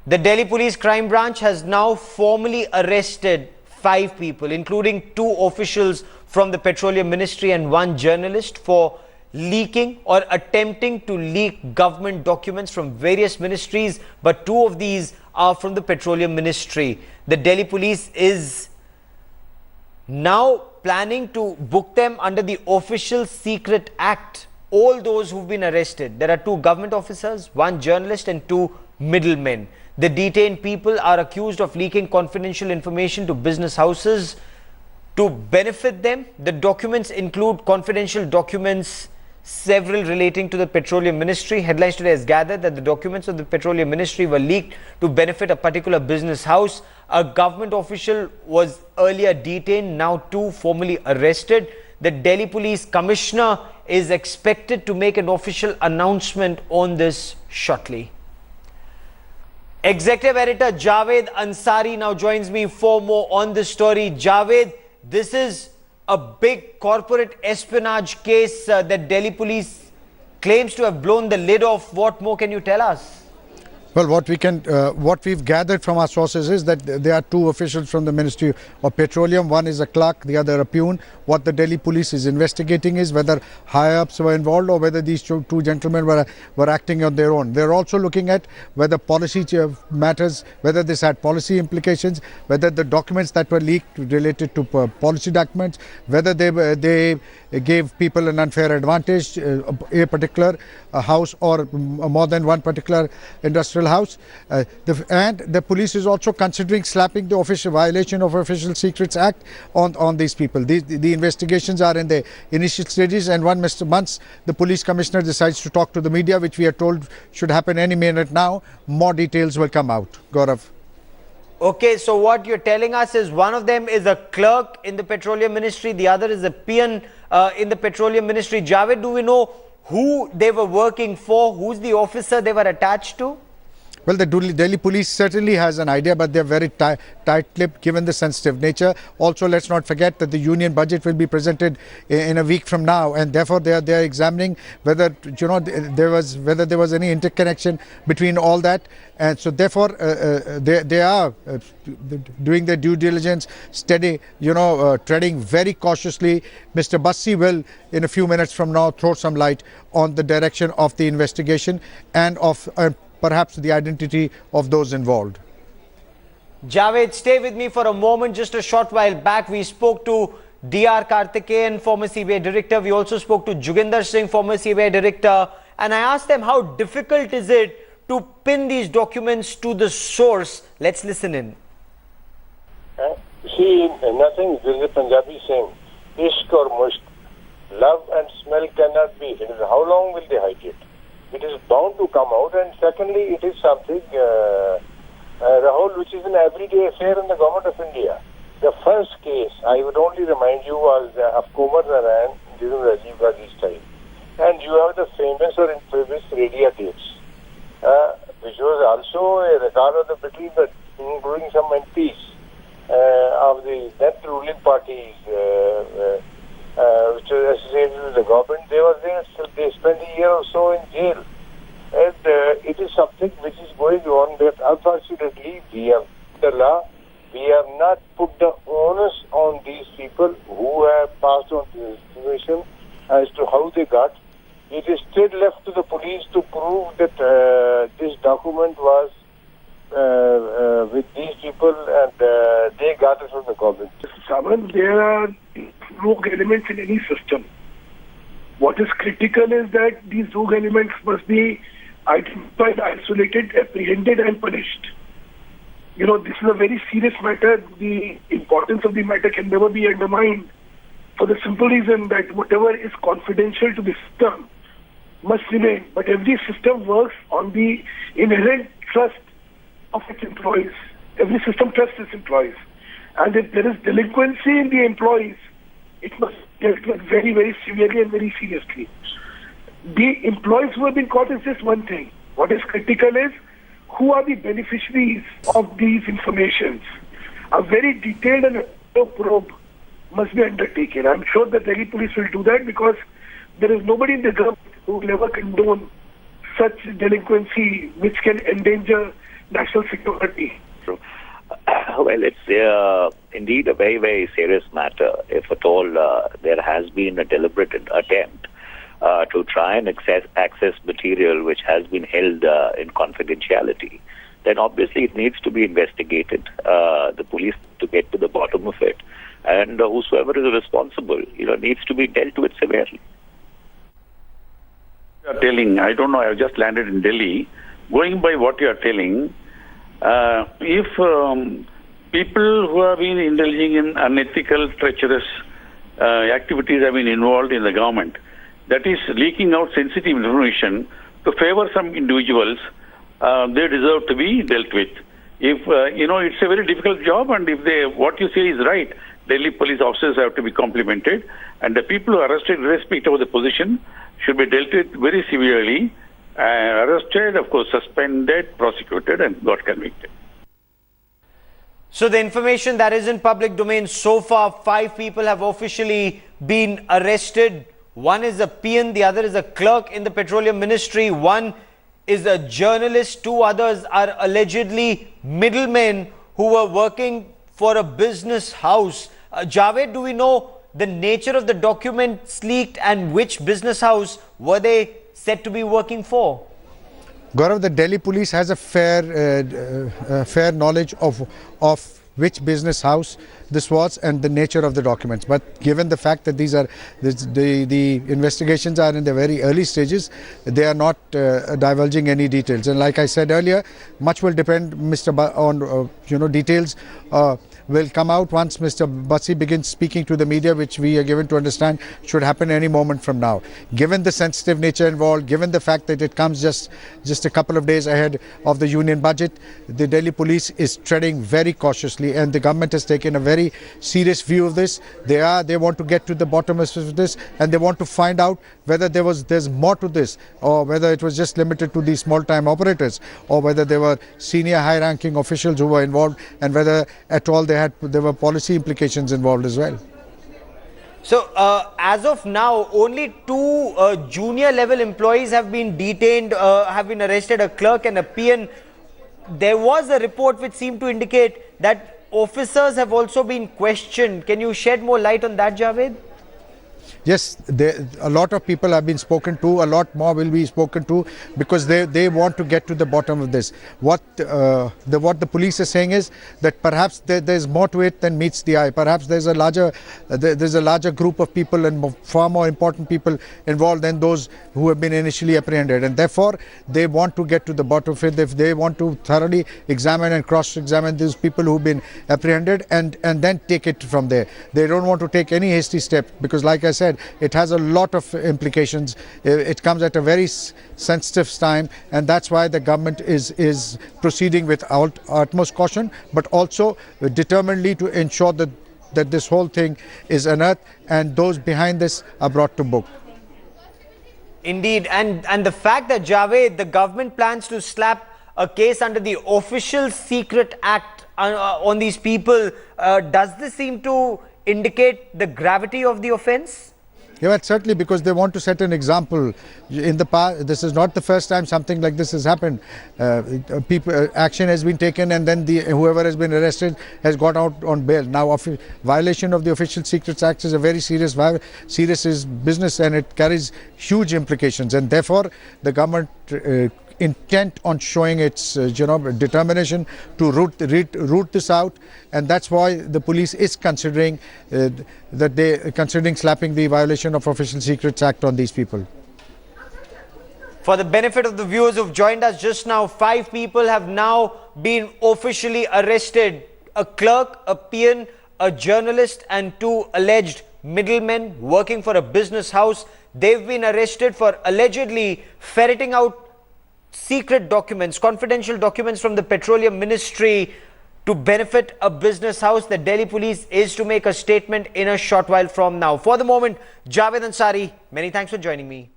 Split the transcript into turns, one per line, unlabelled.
The Delhi Police Crime Branch has now formally arrested 5 people, including 2 officials from the Petroleum Ministry and 1 journalist for leaking or attempting to leak government documents from various ministries, but 2 of these are from the Petroleum Ministry. The Delhi Police is now planning to book them under the Official Secret Act. All those who've been arrested, there are 2 government officers, 1 journalist and 2 middlemen. The detained people are accused of leaking confidential information to business houses to benefit them. The documents include confidential documents, several relating to the Petroleum Ministry. Headlines today has gathered that the documents of the Petroleum Ministry were leaked to benefit a particular business house. A government official was earlier detained, now 2 formally arrested. The Delhi Police Commissioner is expected to make an official announcement on this shortly. Executive Editor Javed Ansari now joins me for more on this story. Javed, this is a big corporate espionage case that Delhi Police claims to have blown the lid off. What more can you tell us?
Well, what we've gathered from our sources is that there are 2 officials from the Ministry of Petroleum. One is a clerk, the other a peon. What the Delhi Police is investigating is whether higher-ups were involved or whether these 2 gentlemen were acting on their own. They're also looking at whether policy matters, whether this had policy implications, whether the documents that were leaked related to policy documents, whether they gave people an unfair advantage, a particular house or more than one particular industrial house. And the police is also considering slapping the official violation of Official Secrets Act on these people. The investigations are in the initial stages, and once the police commissioner decides to talk to the media, which we are told should happen any minute now, more details will come out. Gaurav.
Okay, so what you're telling us is one of them is a clerk in the Petroleum Ministry, the other is a peon in the Petroleum Ministry. Javed, do we know who they were working for? Who's the officer they were attached to?
Well, the Delhi Police certainly has an idea, but they're very tight-lipped given the sensitive nature. Also, let's not forget that the union budget will be presented in a week from now, and therefore they are examining whether there was any interconnection between all that, and so therefore they are doing their due diligence, steady, treading very cautiously. Mr. Bassi will, in a few minutes from now, throw some light on the direction of the investigation and of perhaps the identity of those involved.
Javed, stay with me for a moment. Just a short while back, we spoke to D.R. Karthikeyan, former CBI director. We also spoke to Joginder Singh, former CBI director. And I asked them how difficult is it to pin these documents to the source. Let's listen in.
See, nothing. There is a Punjabi saying, Ishq or mushk, love and smell cannot be hidden. How long will they hide it? It is bound to come out, and secondly, it is something, Rahul, which is an everyday affair in the government of India. The first case, I would only remind you, was of Kumar Narayan during Rajiv Gandhi's time. And you have the famous or infamous radio tapes, which was also a record of the between including some MPs of the then ruling parties, which was associated with the government. They were there, they spent a year or so in jail. And it is something which is going on, but unfortunately we have the law. We have not put the onus on these people who have passed on this information as to how they got. It is still left to the police to prove that this document was with these people and they got it from the government.
Saman, there are rogue elements in any system. What is critical is that these rogue elements must be identified, isolated, apprehended and punished. This is a very serious matter. The importance of the matter can never be undermined for the simple reason that whatever is confidential to the system must remain. But every system works on the inherent trust of its employees. Every system trusts its employees. And if there is delinquency in the employees, it must be dealt with very, very severely and very seriously. The employees who have been caught is just one thing. What is critical is who are the beneficiaries of these informations. A very detailed and thorough probe must be undertaken. I'm sure the Delhi police will do that because there is nobody in the government who will ever condone such delinquency which can endanger national security?
Well, it's indeed a very, very serious matter. If at all there has been a deliberate attempt to try and access material which has been held in confidentiality, then obviously it needs to be investigated. The police to get to the bottom of it, and whosoever is responsible, needs to be dealt with severely.
You are telling, I don't know, I have just landed in Delhi. Going by what you are telling, if people who have been indulging in unethical, treacherous activities have been involved in the government, that is leaking out sensitive information to favor some individuals, they deserve to be dealt with. If, it's a very difficult job, and if what you say is right, Delhi police officers have to be complimented, and the people who are arrested, irrespective of the position, should be dealt with very severely, arrested, of course, suspended, prosecuted, and got convicted.
So the information that is in public domain so far, 5 people have officially been arrested. One is a peon, the other is a clerk in the Petroleum Ministry, one is a journalist, 2 others are allegedly middlemen who were working for a business house. Javed, do we know the nature of the documents leaked and which business house were they said to be working for?
Gaurav, the Delhi police has a fair knowledge of which business house this was and the nature of the documents. But given the fact that the investigations are in the very early stages, they are not divulging any details. And like I said earlier, much will depend, on details will come out once Mr. Bassi begins speaking to the media, which we are given to understand should happen any moment from now. Given the sensitive nature involved, given the fact that it comes just a couple of days ahead of the union budget, the Delhi police is treading very cautiously, and the government has taken a very serious view of this. They want to get to the bottom of this, and they want to find out whether there's more to this, or whether it was just limited to these small-time operators, or whether there were senior high-ranking officials who were involved, and whether at all there were policy implications involved as well.
So, as of now, only 2 junior level employees have been detained, have been arrested, a clerk and a peon. There was a report which seemed to indicate that officers have also been questioned. Can you shed more light on that, Javed?
Yes, a lot of people have been spoken to, a lot more will be spoken to, because they want to get to the bottom of this. What the police is saying is that perhaps there's more to it than meets the eye. Perhaps there's a larger group of people and far more important people involved than those who have been initially apprehended, and therefore they want to get to the bottom of it. They want to thoroughly examine and cross-examine these people who've been apprehended and then take it from there. They don't want to take any hasty step, because like I said, it has a lot of implications. It comes at a very sensitive time, and that's why the government is proceeding with utmost caution, but also determinedly to ensure that this whole thing is unearthed and those behind this are brought to book.
Indeed, and the fact that, Javed, the government plans to slap a case under the Official Secret Act on these people, does this seem to indicate the gravity of the offence?
Yeah, well, certainly, because they want to set an example. In the past, this is not the first time something like this has happened. Action has been taken, and then whoever has been arrested has got out on bail. Now, violation of the Official Secrets Act is a very serious business, and it carries huge implications. And therefore, the government intent on showing its determination to root this out, and that's why the police is considering slapping the violation of Official Secrets Act on these people.
For the benefit of the viewers who've joined us just now, 5 people have now been officially arrested: a clerk, a peon, a journalist, and 2 alleged middlemen working for a business house. They've been arrested for allegedly ferreting out secret documents, confidential documents from the Petroleum Ministry to benefit a business house. The Delhi police is to make a statement in a short while from now. For the moment, Javed Ansari, many thanks for joining me.